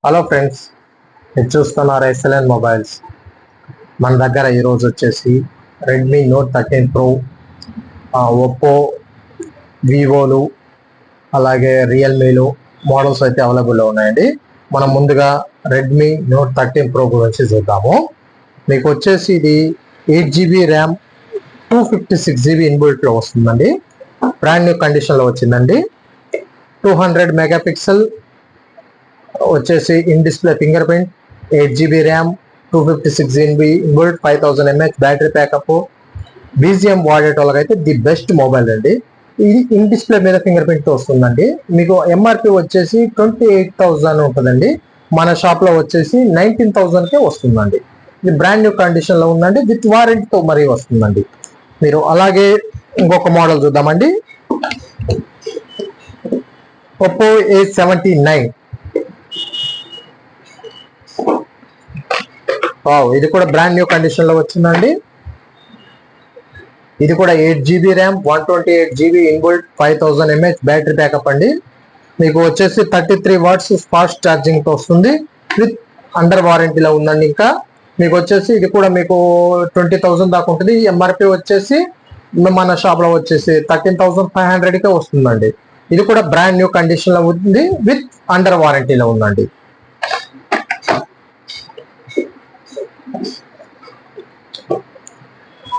Hello friends, మీరు చూస్తున్నారు SLN mobiles. మన దగ్గర ఈరోజు వచ్చేసి రెడ్మీ నోట్ 13 ప్రో, ఒప్పో, వివోలు, అలాగే రియల్మీలు మోడల్స్ అయితే అవైలబుల్లో ఉన్నాయండి. మనం ముందుగా రెడ్మీ నోట్ 13 ప్రో గురించి చూద్దాము. మీకు వచ్చేసి ఇది 8GB ర్యామ్, 256GB ఇన్బుల్ట్లో వస్తుందండి. బ్రాండ్ న్యూ కండిషన్లో వచ్చిందండి. 200 మెగాపిక్సెల్ వచ్చేసి in display fingerprint, 8GB RAM, 256GB inbuilt, 5000 mAh battery backup. BGM వాడేటోళ్ళకైతే ది బెస్ట్ మొబైల్ అండి. ఇది ఇన్ డిస్ప్లే మీద ఫింగర్ ప్రింట్ తో వస్తుందండి. మీకు ఎంఆర్పి వచ్చేసి 28,000 ఉంటుందండి. మన షాప్ లో వచ్చేసి 19,000కే వస్తుందండి. ఇది బ్రాండ్ న్యూ కండిషన్ లో ఉందండి, విత్ వారంటీతో మరీ వస్తుందండి. మీరు అలాగే ఇంకొక మోడల్ చూద్దామండి. Oppo A79. ఇది కూడా బ్రాండ్ న్యూ కండిషన్ లో వచ్చిందండి. ఇది కూడా 8GB RAM, 128GB inbuilt, 5000 mAh battery backup అండి. మీకు వచ్చేసి 33 వాట్స్ ఫాస్ట్ ఛార్జింగ్ తో వస్తుంది, విత్ అండర్ వారంటీలో ఉందండి. ఇంకా మీకు వచ్చేసి ఇది కూడా మీకు 20,000 దాకా ఉంటుంది. ఎంఆర్పి వచ్చేసి మన షాప్ లో వచ్చేసి 13,500కే వస్తుందండి. ఇది కూడా బ్రాండ్ న్యూ కండిషన్ లో ఉంది, విత్ అండర్ వారంటీలో ఉందండి.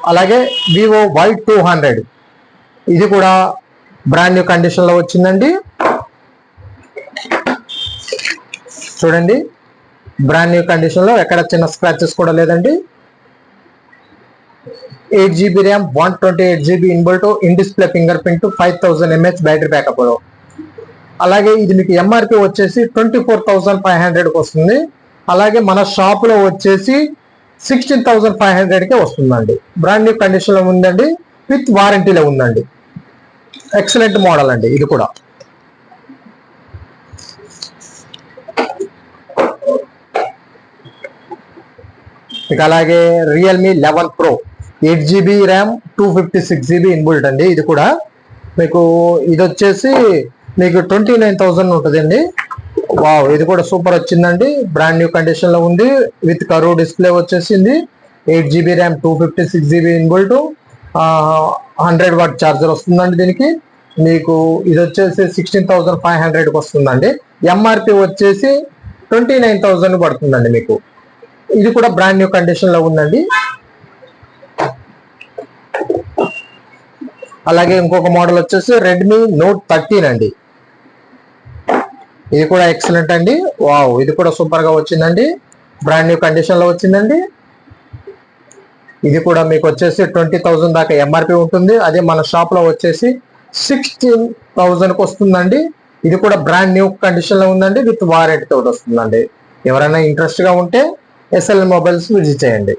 అలాగే వివో Y200, ఇది కూడా బ్రాండ్ న్యూ కండిషన్ లో వచ్చిందండి. చూడండి, బ్రాండ్ న్యూ కండిషన్ లో ఎక్కడ చిన్న స్క్రాచెస్ కూడా లేదండి. 8GB RAM, 128GB inbuilt, in display finger print, 5000 mAh battery backup. అలాగే ఇది మీకు ఎంఆర్పి వచ్చేసి 24,500కి వస్తుంది. అలాగే మన షాప్ లో వచ్చేసి 16,500కే వస్తుందండి. బ్రాండ్ న్యూ కండిషన్ లో ఉందండి, విత్ వారంటీలో ఉందండి. ఎక్సలెంట్ మోడల్ అండి ఇది కూడా. ఇక అలాగే Realme 11 pro, 8GB RAM, 256GB inbuilt అండి. ఇది కూడా మీకు ఇది వచ్చేసి మీకు 29,000 ఉంటుందండి. వావ్, ఇది కూడా సూపర్ వచ్చిందండి. బ్రాండ్ న్యూ కండిషన్ లో ఉంది, విత్ కర్వ్ డిస్ప్లే వచ్చేసింది. 8GB RAM, 256GB inbuilt, 100 what charger వస్తుందండి. దీనికి మీకు ఇది వచ్చేసి 16,500కి వస్తుందండి. ఎంఆర్పి వచ్చేసి 29,000 పడుతుందండి మీకు. ఇది కూడా బ్రాండ్ న్యూ కండిషన్ లో ఉందండి. అలాగే ఇంకొక మోడల్ వచ్చేసి రెడ్మీ నోట్ 13 అండి. ఇది కూడా ఎక్సలెంట్ అండి. వావ్, ఇది కూడా సూపర్ గా వచ్చిందండి. బ్రాండ్ న్యూ కండిషన్ లో వచ్చిందండి. ఇది కూడా మీకు వచ్చేసి 20,000 దాకా ఎంఆర్పి ఉంటుంది. అదే మన షాప్ లో వచ్చేసి 16,000కి వస్తుందండి. ఇది కూడా బ్రాండ్ న్యూ కండిషన్ లో ఉందండి, విత్ వారంటీ తోటి వస్తుందండి. ఎవరైనా ఇంట్రెస్ట్ గా ఉంటే ఎస్ఎల్ఎన్ మొబైల్స్ విజిట్ చేయండి.